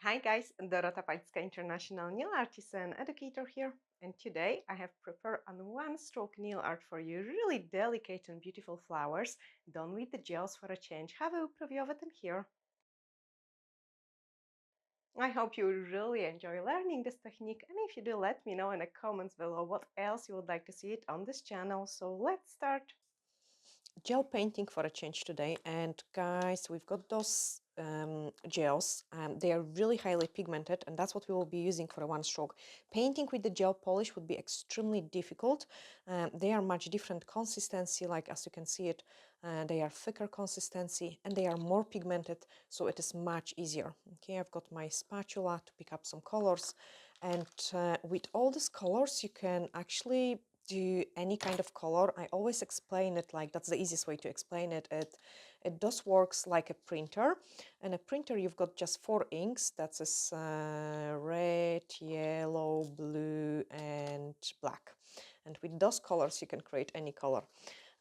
Hi guys, Dorota International Nail Artist and Educator here, and today I have prepared a one-stroke nail art for you, really delicate and beautiful flowers, done with the gels for a change. Have a preview of it in here. I hope you really enjoy learning this technique, and if you do, let me know in the comments below what else you would like to see it on this channel. So let's start. Gel painting for a change today, and guys, we've got those gels. They are really highly pigmented, and that's what we will be using for a one stroke. Painting with the gel polish would be extremely difficult. They are much different consistency, like as you can see it, they are thicker consistency and they are more pigmented, so it is much easier. Okay, I've got my spatula to pick up some colors, and with all these colors you can actually do any kind of color. I always explain it like that's the easiest way to explain it. It does works like a printer. And a printer, you've got just 4 inks. That's red, yellow, blue, and black. And with those colors, you can create any color.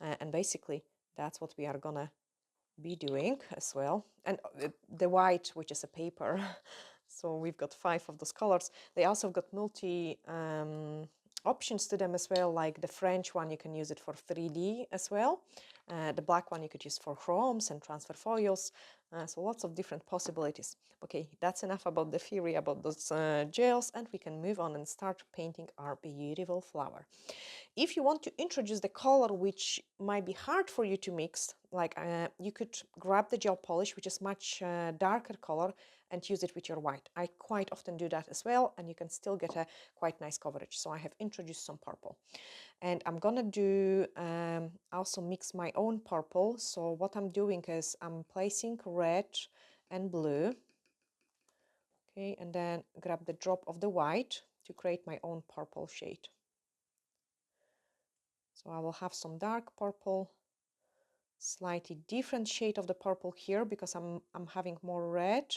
And basically, that's what we are gonna be doing as well. And the white, which is a paper. So we've got 5 of those colors. They also got multi options to them as well, like the French one, you can use it for 3D as well. The black one you could use for chromes and transfer foils. So lots of different possibilities. Okay, that's enough about the theory about those gels, and we can move on and start painting our beautiful flower. If you want to introduce the color which might be hard for you to mix, like you could grab the gel polish, which is much darker color, and use it with your white. I quite often do that as well, and you can still get a quite nice coverage. So I have introduced some purple. And I'm gonna do also mix my own purple. So what I'm doing is I'm placing red and blue. Okay, and then grab the drop of the white to create my own purple shade. So I will have some dark purple, slightly different shade of the purple here because I'm having more red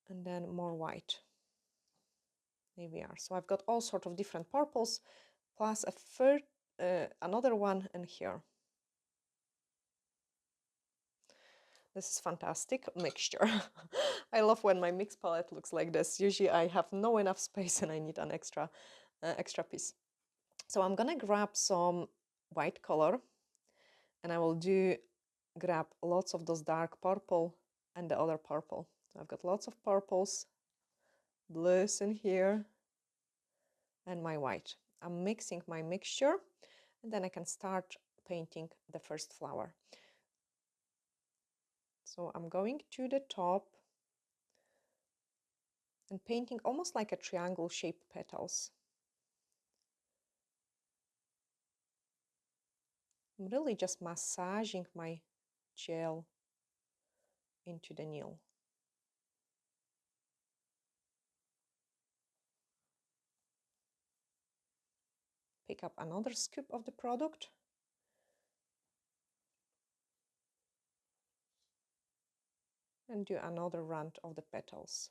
and then more white. There we are. So I've got all sorts of different purples plus a third, another one in here. This is fantastic mixture. I love when my mix palette looks like this. Usually I have no enough space and I need an extra piece. So I'm gonna grab some white color and I will grab lots of those dark purple and the other purple. So I've got lots of purples, blues in here, and my white. I'm mixing my mixture, and then I can start painting the first flower. So I'm going to the top and painting almost like a triangle shaped petals. I'm really just massaging my gel into the nail. Pick up another scoop of the product. And do another round of the petals.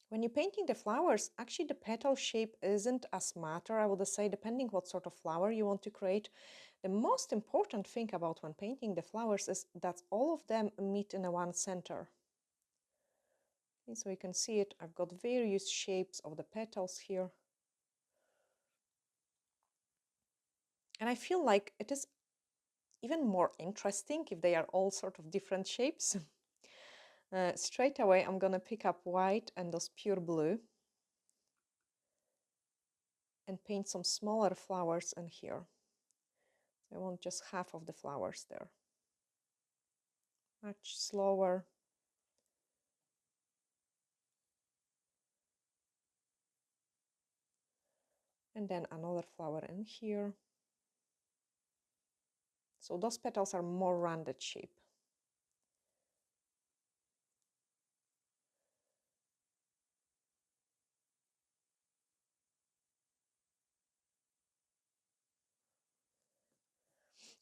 When you're painting the flowers, actually the petal shape isn't as matter, I would say, depending what sort of flower you want to create. The most important thing about when painting the flowers is that all of them meet in a one center. Okay, so you can see it, I've got various shapes of the petals here. And I feel like it is even more interesting if they are all sort of different shapes. Straight away, I'm gonna pick up white and those pure blue and paint some smaller flowers in here. I want just half of the flowers there. Much slower. And then another flower in here. So those petals are more rounded shape.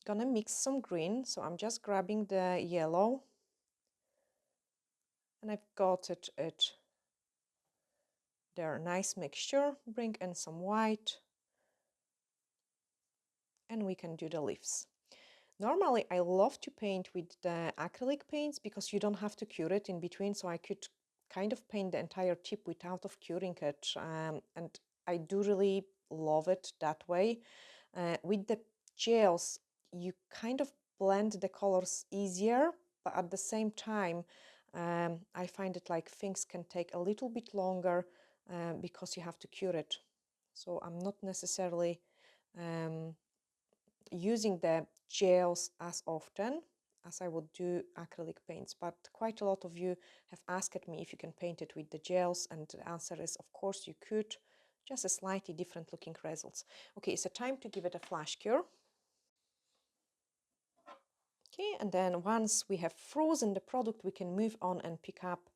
Gonna mix some green, so I'm just grabbing the yellow and I've got it there. Nice mixture. Bring in some white and we can do the leaves. Normally, I love to paint with the acrylic paints because you don't have to cure it in between, so I could kind of paint the entire tip without of curing it, and I do really love it that way. With the gels, you kind of blend the colors easier, but at the same time, I find it like things can take a little bit longer because you have to cure it. So I'm not necessarily using the gels as often as I would do acrylic paints, but quite a lot of you have asked me if you can paint it with the gels, and the answer is of course you could, just a slightly different looking results. Okay, so time to give it a flash cure. Okay, and then once we have frozen the product, we can move on and pick up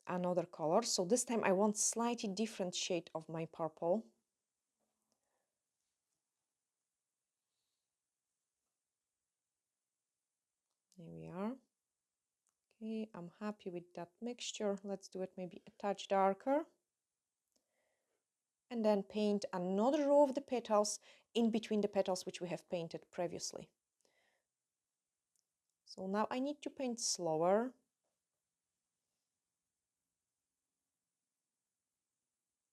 another color. So this time I want slightly different shade of my purple. There we are. Okay, I'm happy with that mixture. Let's do it maybe a touch darker. And then paint another row of the petals in between the petals which we have painted previously. So now I need to paint slower.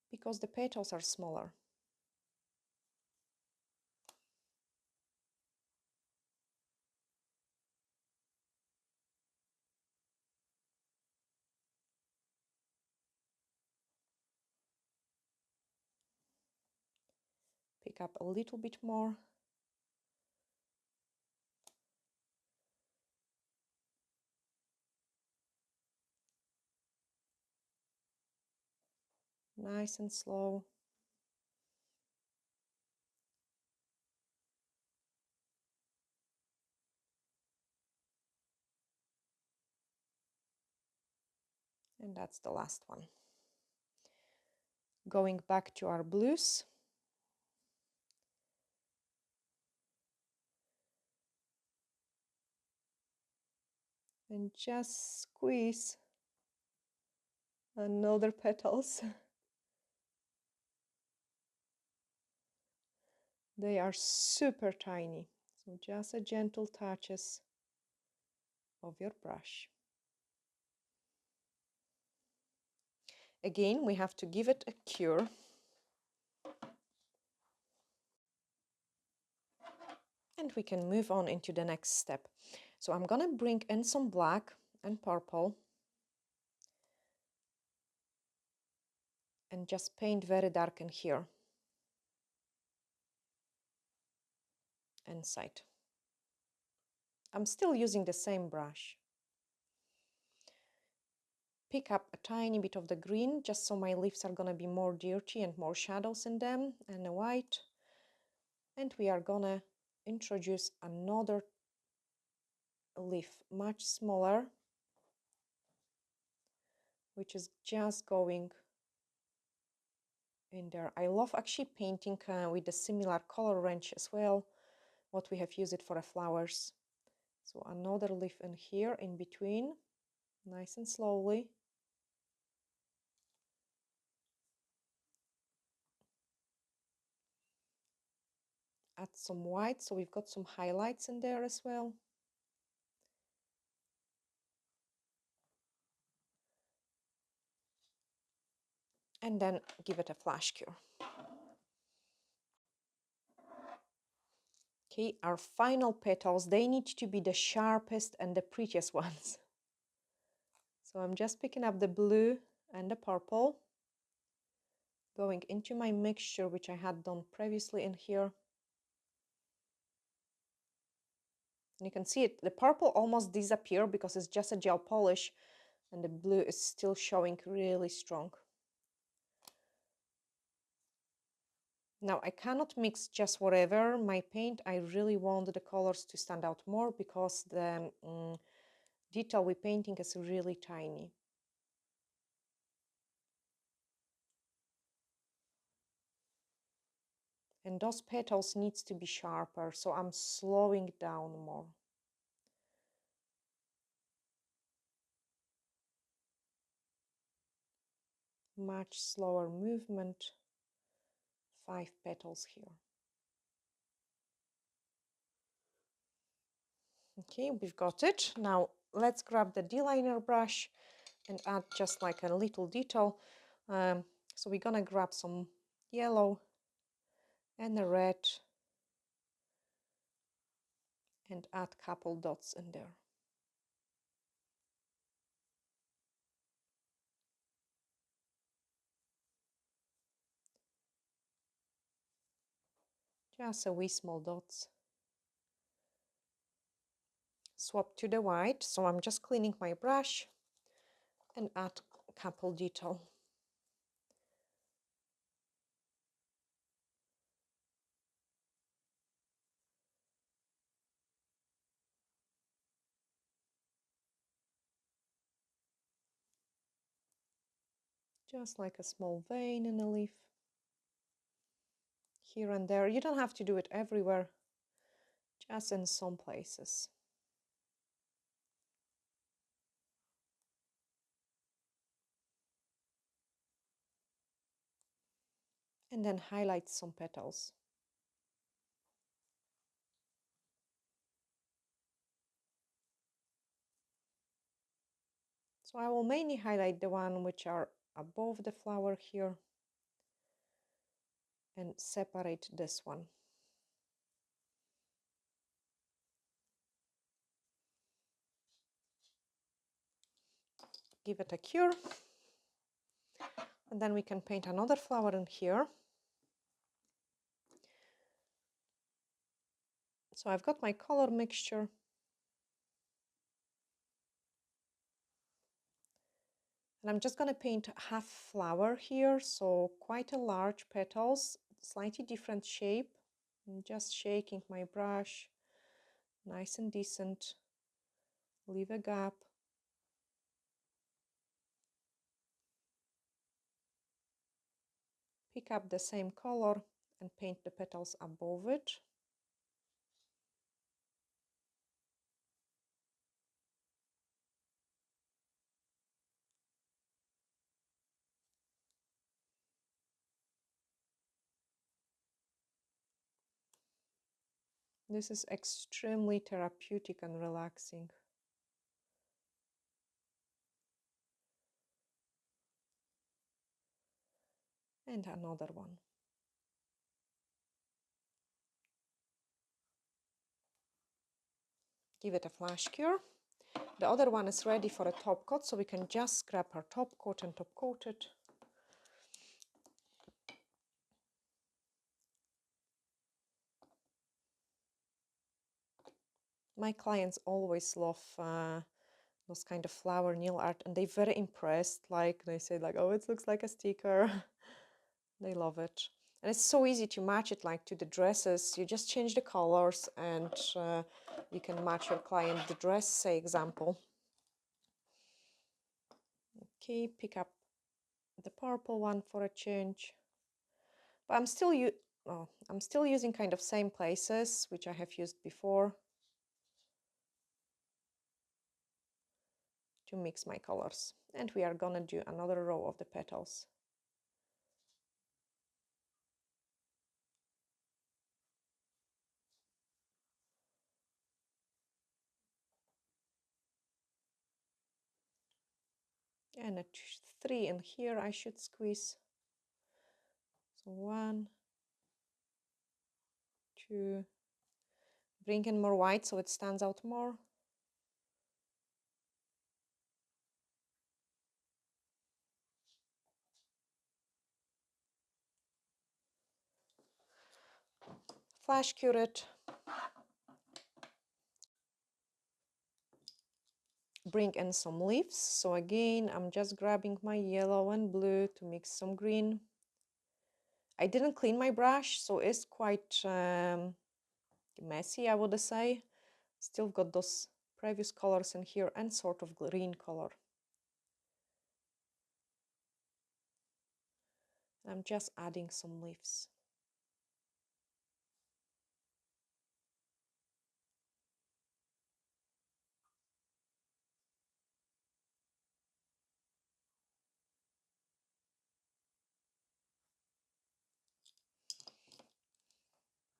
Because the petals are smaller. Pick up a little bit more. Nice and slow. And that's the last one. Going back to our blues. And just squeeze another petals. They are super tiny. So just a gentle touches of your brush. Again, we have to give it a cure. And we can move on into the next step. So I'm gonna bring in some black and purple and just paint very dark in here. Inside. I'm still using the same brush. Pick up a tiny bit of the green, just so my leaves are gonna be more dirty and more shadows in them, and a white. And we are gonna introduce another leaf, much smaller, which is just going in there. I love actually painting with a similar color range as well, what we have used it for the flowers. So another leaf in here in between, nice and slowly. Add some white, so we've got some highlights in there as well. And then give it a flash cure. Okay, our final petals, they need to be the sharpest and the prettiest ones. So I'm just picking up the blue and the purple, going into my mixture, which I had done previously in here. And you can see it, the purple almost disappeared because it's just a gel polish, and the blue is still showing really strong. Now I cannot mix just whatever my paint. I really want the colors to stand out more because the detail we're painting is really tiny. And those petals needs to be sharper, so I'm slowing down more. Much slower movement. 5 petals here. Okay, we've got it. Now let's grab the D-liner brush and add just like a little detail. So we're gonna grab some yellow and a red and add couple dots in there. Just a wee small dots. Swap to the white, so I'm just cleaning my brush and add a couple detail. Just like a small vein in a leaf. Here and there. You don't have to do it everywhere, just in some places. And then highlight some petals. So I will mainly highlight the one which are above the flower here and separate this one. Give it a cure. And then we can paint another flower in here. So I've got my color mixture. And I'm just going to paint half flower here, so quite a large petals, slightly different shape. I'm just shaking my brush, nice and decent. Leave a gap. Pick up the same color and paint the petals above it. This is extremely therapeutic and relaxing. And another one. Give it a flash cure. The other one is ready for a top coat, so we can just grab our top coat and top coat it. My clients always love those kind of flower nail art, and they're very impressed. Like they say, like, oh, it looks like a sticker. They love it, and it's so easy to match it like to the dresses. You just change the colors, and you can match your client the dress, say example. Okay, pick up the purple one for a change. But I'm still using kind of same places which I have used before to mix my colors. And we are gonna do another row of the petals. And a 3 in here I should squeeze. So 1, 2, bring in more white so it stands out more. Flash cure it. Bring in some leaves. So again, I'm just grabbing my yellow and blue to mix some green. I didn't clean my brush, so it's quite messy, I would say. Still got those previous colors in here and sort of green color. I'm just adding some leaves.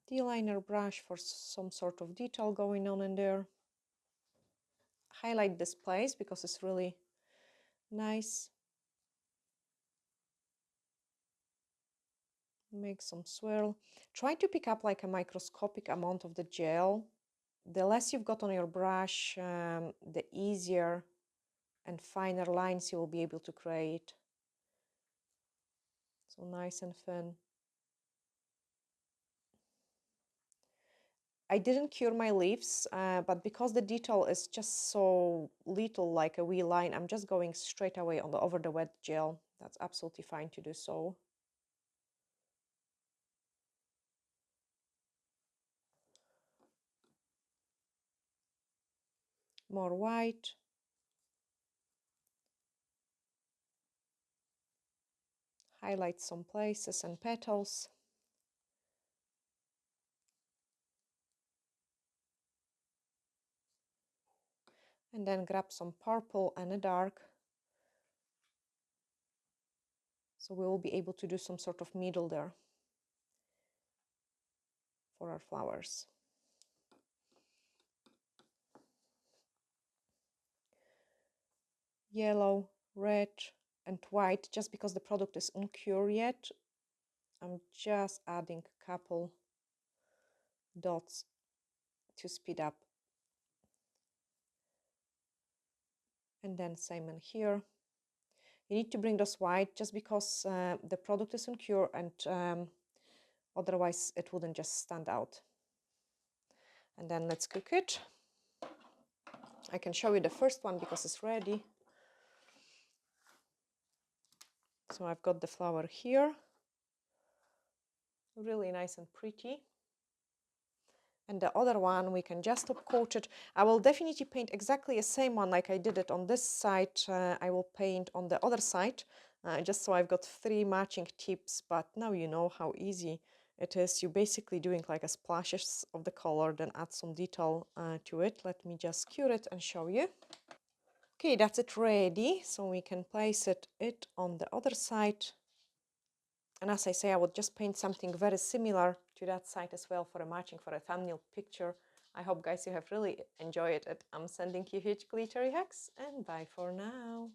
D-liner brush for some sort of detail going on in there. highlight this place because it's really nice. Make some swirl. Try to pick up like a microscopic amount of the gel. The less you've got on your brush, the easier and finer lines you will be able to create. So nice and thin. I didn't cure my leaves, but because the detail is just so little, like a wee line, I'm just going straight away on over the wet gel. That's absolutely fine to do so. More white. Highlight some places and petals. And then grab some purple and a dark. So we will be able to do some sort of middle there for our flowers. Yellow, red, and white, just because the product is uncured yet, I'm just adding a couple dots to speed up. And then same in here. You need to bring those white just because the product is uncured, and otherwise it wouldn't just stand out. And then let's cook it. I can show you the first one because it's ready. So I've got the flower here. Really nice and pretty. And the other one, we can just top coat it. I will definitely paint exactly the same one like I did it on this side. I will paint on the other side, just so I've got 3 matching tips. But now you know how easy it is. You're basically doing like a splashes of the color, then add some detail to it. Let me just cure it and show you. Okay, that's it ready. So we can place it on the other side. And as I say, I would just paint something very similar to that side as well for a matching, for a thumbnail picture. I hope, guys, you have really enjoyed it. I'm sending you huge glittery hugs, and bye for now.